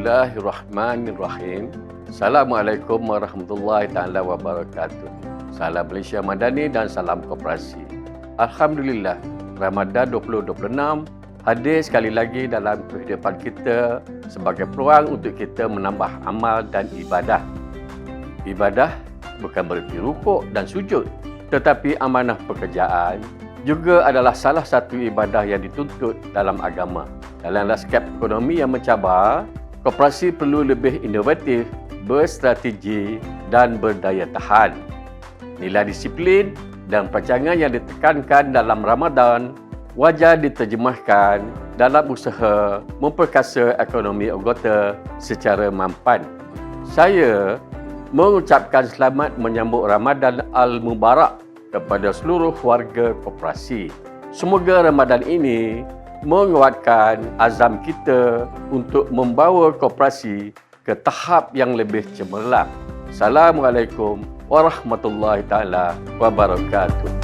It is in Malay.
Bismillahirrahmanirrahim. Assalamualaikum warahmatullahi taala wabarakatuh. Salam Malaysia Madani dan salam koperasi. Alhamdulillah, Ramadan 2026 hadir sekali lagi dalam kehidupan kita sebagai peluang untuk kita menambah amal dan ibadah. Ibadah bukan berarti rukuk dan sujud, tetapi amanah pekerjaan juga adalah salah satu ibadah yang dituntut dalam agama. Dalam lanskap ekonomi yang mencabar, koperasi perlu lebih inovatif, berstrategi dan berdaya tahan. Nilai disiplin dan perancangan yang ditekankan dalam Ramadan wajar diterjemahkan dalam usaha memperkasa ekonomi anggota secara mampan. Saya mengucapkan selamat menyambut Ramadan Al-Mubarak kepada seluruh warga koperasi. Semoga Ramadan ini menguatkan azam kita untuk membawa koperasi ke tahap yang lebih cemerlang. Assalamualaikum warahmatullahi taala wabarakatuh.